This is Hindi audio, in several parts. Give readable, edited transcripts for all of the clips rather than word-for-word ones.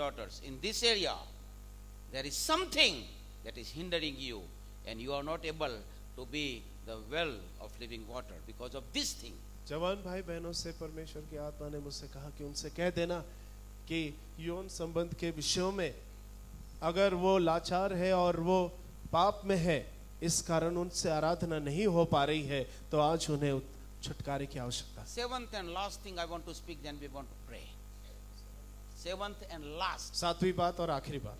daughters, in this area, there is something that is hindering you, and you are not able to be the well of living water because of this thing. जवान भाई बहनों से परमेश्वर की आत्मा ने मुझसे कहा कि उनसे कह देना कि यौन संबंध के विषयों में अगर वो लाचार है और वो पाप में है, इस कारण उनसे आराधना नहीं हो पा रही है, तो आज उन्हें छुटकारे की आवश्यकता है। Seventh and last thing I want to speak, then we want to pray. Seventh and last. सातवीं बात और आखिरी बात,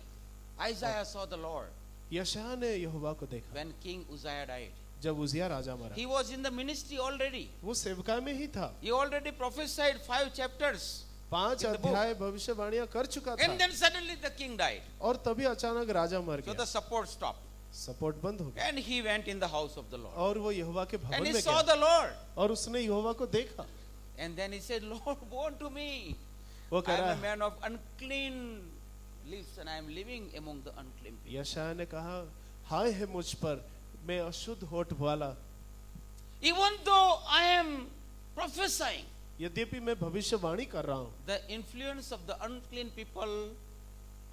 Isaiah saw the Lord यशायाह ने यहोवा को देखा when King Uzziah died. जब उजिया राजा मरा। He was in the ministry already. वो सेवका में ही था। He already prophesied 5 chapters. 5 अध्याय भविष्यवाणियां कर चुका था। And then suddenly the king died. और तभी अचानक राजा मर गया। So the support stopped. Support बंद हो गया। And he went in the house of the Lord. और वो यहोवा के भवन And he में saw गया। the Lord. और उसने यहोवा को देखा। And then he said, Lord, woe to me. वो कह I रहा am a man of unclean lips and I am living among the unclean people. यशायाह ने कहा, हाय है मुझ पर, मैं अशुद्ध होठ वाला। Even though I am prophesying, यद्यपि मैं भविष्यवाणी कर रहा हूँ, the influence of the unclean people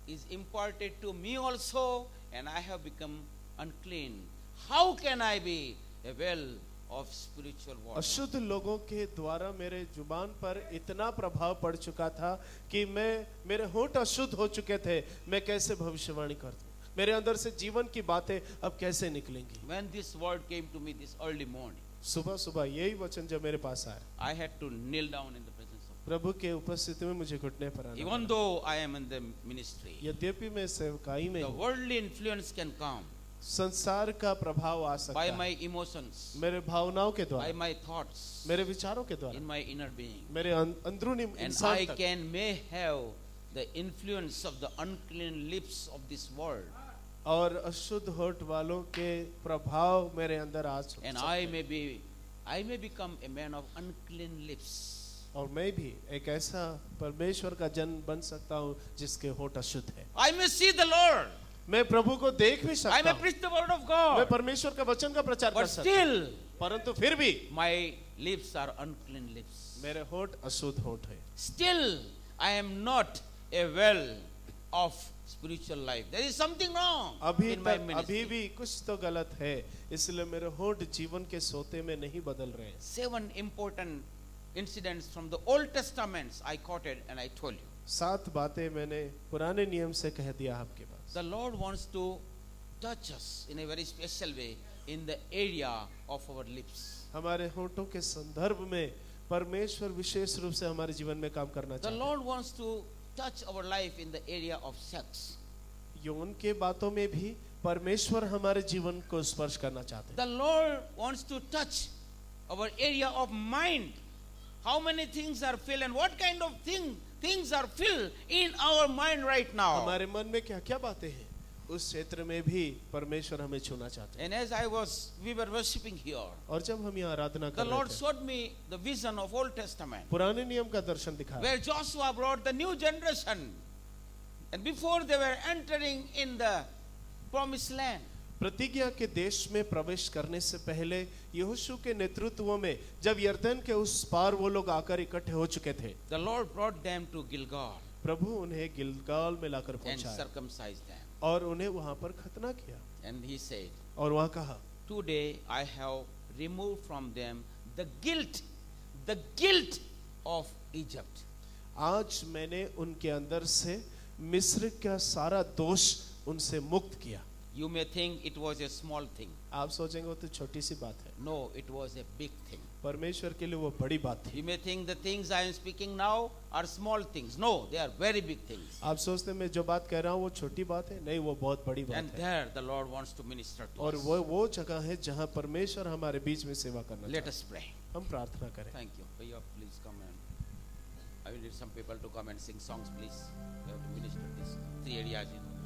is imparted to me also, and I have become unclean. How can I be a well of spiritual water? अशुद्ध लोगों के द्वारा मेरे जुबान पर इतना प्रभाव पड़ चुका था कि मेरे होंठ अशुद्ध हो चुके थे, मैं कैसे भविष्यवाणी कर दूं? मेरे अंदर से जीवन की बातें अब कैसे निकलेंगी? When this word came to me this early morning, सुबह सुबह यही वचन जब मेरे पास आया, I had to kneel down in the presence of God. प्रभु के उपस्थिति में मुझे घुटने पर आना Even पड़ा। though I am in the ministry, यद्यपि मैं सेवकाई में the हूँ, worldly influence can come संसार का प्रभाव आ सकता by है, my emotions, मेरे भावनाओं के by द्वारा, my thoughts, मेरे विचारों के द्वारा, in my inner being. मेरे अंदरूनी And इंसान I तक। may have the influence of the unclean lips of this world. और अशुद्ध होठ वालों के प्रभाव मेरे अंदर आ सकते And हैं। I may become a man of unclean lips. और मैं भी एक ऐसा परमेश्वर का जन बन सकता हूँ जिसके होठ अशुद्ध है। I may see the Lord. मैं प्रभु को देख भी I सकता may हूँ, preach the word of मैं God. परमेश्वर का वचन का प्रचार कर But सकता हूँ, still, परंतु फिर भी my lips are unclean lips. मेरे होठ अशुद्ध होठ है। Still, I am not a well of spiritual life. There is something wrong अभी in my तक अभी ministry. भी कुछ तो गलत है, इसलिए मेरे होठ जीवन के सोते में नहीं बदल रहे हैं। 7 important incidents from the Old Testaments I quoted and I told you. 7 बातें मैंने पुराने नियम से कह दिया आपके पास। The Lord wants to touch us in a very special way in the area of our lips. हमारे होठों के संदर्भ में परमेश्वर विशेष रूप से हमारे जीवन में काम करना The चाहता है। Lord wants to touch our life in the area of sex. यौन के बातों में भी परमेश्वर हमारे जीवन को स्पर्श करना चाहते हैं। The Lord wants to touch our area of mind. How many things are filled and what kind of things are filled in our mind right now. हमारे मन में क्या क्या बातें हैं, उस क्षेत्र में भी परमेश्वर हमें छूना चाहते हैं। And as we were worshiping here, और जब हम यहाँ आराधना the कर रहे Lord थे, showed me the vision of Old Testament, पुराने नियम का दर्शन दिखाया, where Joshua brought the new generation, and before they were entering in the promised land, प्रतिज्ञा के देश में प्रवेश करने से पहले यहोशू के नेतृत्व में जब यरदन के उस पार वो लोग आकर इकट्ठे हो चुके थे, the Lord brought them to Gilgal प्रभु उन्हें गिलगाल में लाकर and पहुंचाया circumcised them. और उन्हें वहां पर खतना किया। And he said, और वहां कहा, today I have removed from them the guilt of Egypt. आज मैंने उनके अंदर से मिस्र का सारा दोष उनसे मुक्त किया। You may think it was a small thing. आप सोचेंगे वो तो छोटी सी बात है, No, it was a big thing. परमेश्वर के लिए वो बड़ी बात थी। You may think the things I am speaking now are small things. No, they are very big things. आप सोचते हैं मैं जो बात कह रहा हूँ वो छोटी बात है, नहीं, वो बहुत बड़ी And बात है। there the Lord wants to minister to और us. वो जगह है जहाँ परमेश्वर हमारे बीच में सेवा करना Let चाहता us pray. है। हम प्रार्थना करें। Thank you. Bhaiya, please come and I will need some people to come and sing songs, please. We have to minister these 3 areas in our lives.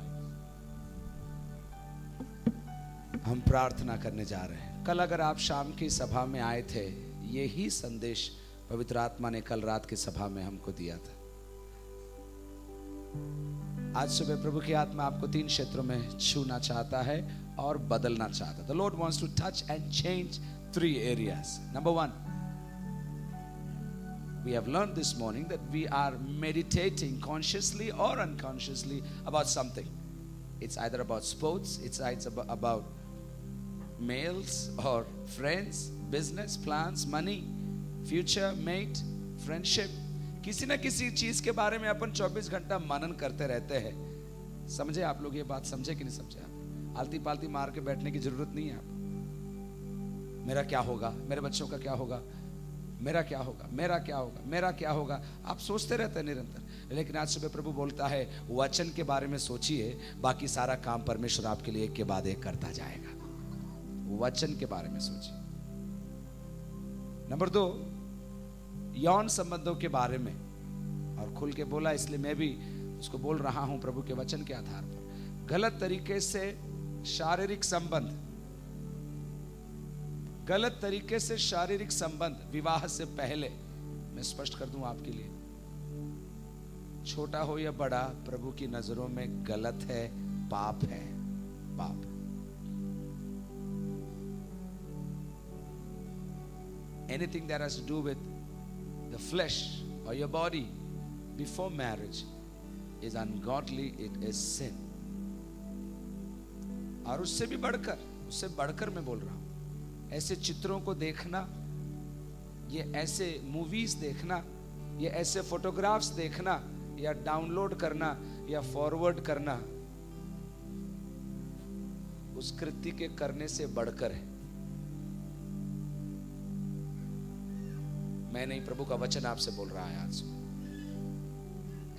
हम प्रार्थना करने जा रहे हैं। कल अगर आप शाम की सभा में आए थे, यही संदेश पवित्र आत्मा ने कल रात की सभा में हमको दिया था। आज सुबह प्रभु की आत्मा आपको 3 क्षेत्रों में छूना चाहता है और बदलना चाहता है। The Lord wants to touch and change 3 areas. Number 1, we have learned this morning that we are meditating consciously or unconsciously about something. It's either about sports, it's about males or friends, business, plans, money, future, mate, friendship. किसी ना किसी चीज के बारे में अपन 24 घंटा मनन करते रहते हैं। समझे आप लोग ये बात? समझे कि नहीं समझे आप? आलती पालती मार के बैठने की जरूरत नहीं है आप। मेरा क्या होगा, मेरे बच्चों का क्या होगा, मेरा क्या होगा, मेरा क्या होगा, मेरा क्या होगा, आप सोचते रहते हैं निरंतर। लेकिन आज सुबह प्रभु बोलता है वचन के बारे में सोचिए, बाकी सारा काम परमेश्वर आपके लिए एक के बाद एक करता जाएगा। वचन के बारे में सोचिए। नंबर 2, यौन संबंधों के बारे में, और खुल के बोला इसलिए मैं भी उसको बोल रहा हूं प्रभु के वचन के आधार पर। गलत तरीके से शारीरिक संबंध, गलत तरीके से शारीरिक संबंध विवाह से पहले, मैं स्पष्ट कर दूं आपके लिए, छोटा हो या बड़ा, प्रभु की नजरों में गलत है, पाप है, पाप। Anything that has to do with the flesh or your body before marriage is ungodly, it is sin. और उससे भी बढ़कर मैं बोल रहा हूं, ऐसे चित्रों को देखना, ये ऐसे मूवीज देखना, ये ऐसे फोटोग्राफ्स देखना, या डाउनलोड करना या फॉरवर्ड करना, उस कृत्य के करने से बढ़कर है। मैं नहीं, प्रभु का वचन आपसे बोल रहा है आज।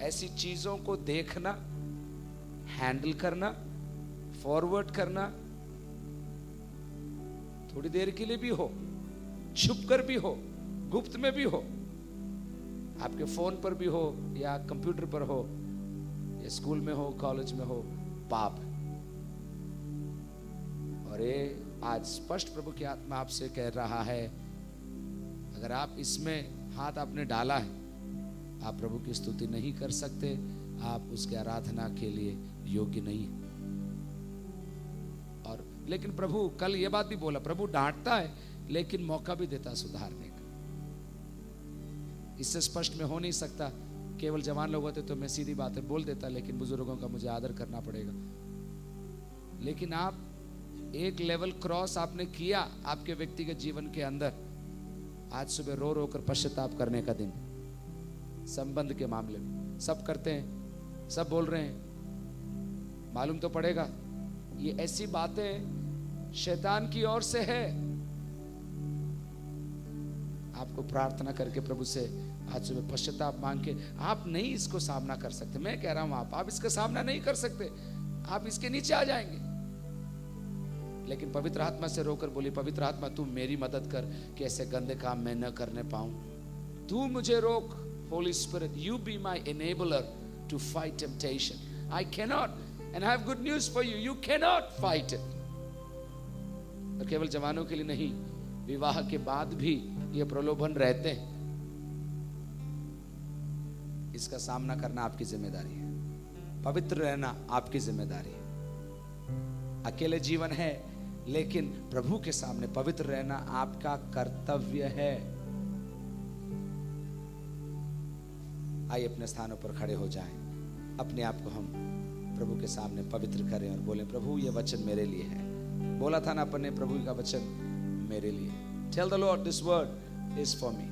ऐसी चीजों को देखना, हैंडल करना, फॉरवर्ड करना, थोड़ी देर के लिए भी हो, छुप कर भी हो, गुप्त में भी हो, आपके फोन पर भी हो या कंप्यूटर पर हो या स्कूल में हो, कॉलेज में हो, पाप। और ये आज स्पष्ट प्रभु की आत्मा आपसे कह रहा है, अगर आप इसमें हाथ आपने डाला है, आप प्रभु की स्तुति नहीं कर सकते, आप उसके आराधना के लिए योग्य नहीं है। और लेकिन प्रभु कल ये बात भी बोला, प्रभु डांटता है लेकिन मौका भी देता सुधारने का। इससे स्पष्ट में हो नहीं सकता। केवल जवान लोग होते तो मैं सीधी बातें बोल देता, लेकिन बुजुर्गों का मुझे आदर करना पड़ेगा। लेकिन आप एक लेवल क्रॉस आपने किया आपके व्यक्तिगत जीवन के अंदर। आज सुबह रो रो कर पश्चाताप करने का दिन, संबंध के मामले में। सब करते हैं, सब बोल रहे हैं, मालूम तो पड़ेगा ये ऐसी बातें शैतान की ओर से है। आपको प्रार्थना करके प्रभु से आज सुबह पश्चाताप मांग के, आप नहीं इसको सामना कर सकते। मैं कह रहा हूं आप इसका सामना नहीं कर सकते, आप इसके नीचे आ जाएंगे। लेकिन पवित्र आत्मा से रोकर बोली, पवित्र आत्मा तू मेरी मदद कर कि ऐसे गंदे काम मैं न करने पाऊं, तू मुझे रोक। Holy Spirit, you be my enabler to fight temptation. I cannot, and I have good news for you, you cannot fight it. और केवल जवानों के लिए नहीं, विवाह के बाद भी ये प्रलोभन रहते हैं। इसका सामना करना आपकी जिम्मेदारी है, पवित्र रहना आपकी जिम्मेदारी है। अकेले जीवन है, लेकिन प्रभु के सामने पवित्र रहना आपका कर्तव्य है। आइए अपने स्थानों पर खड़े हो जाएं, अपने आप को हम प्रभु के सामने पवित्र करें और बोलें, प्रभु ये वचन मेरे लिए है। बोला था ना अपन ने, प्रभु का वचन मेरे लिए। Tell the Lord, this word is for me.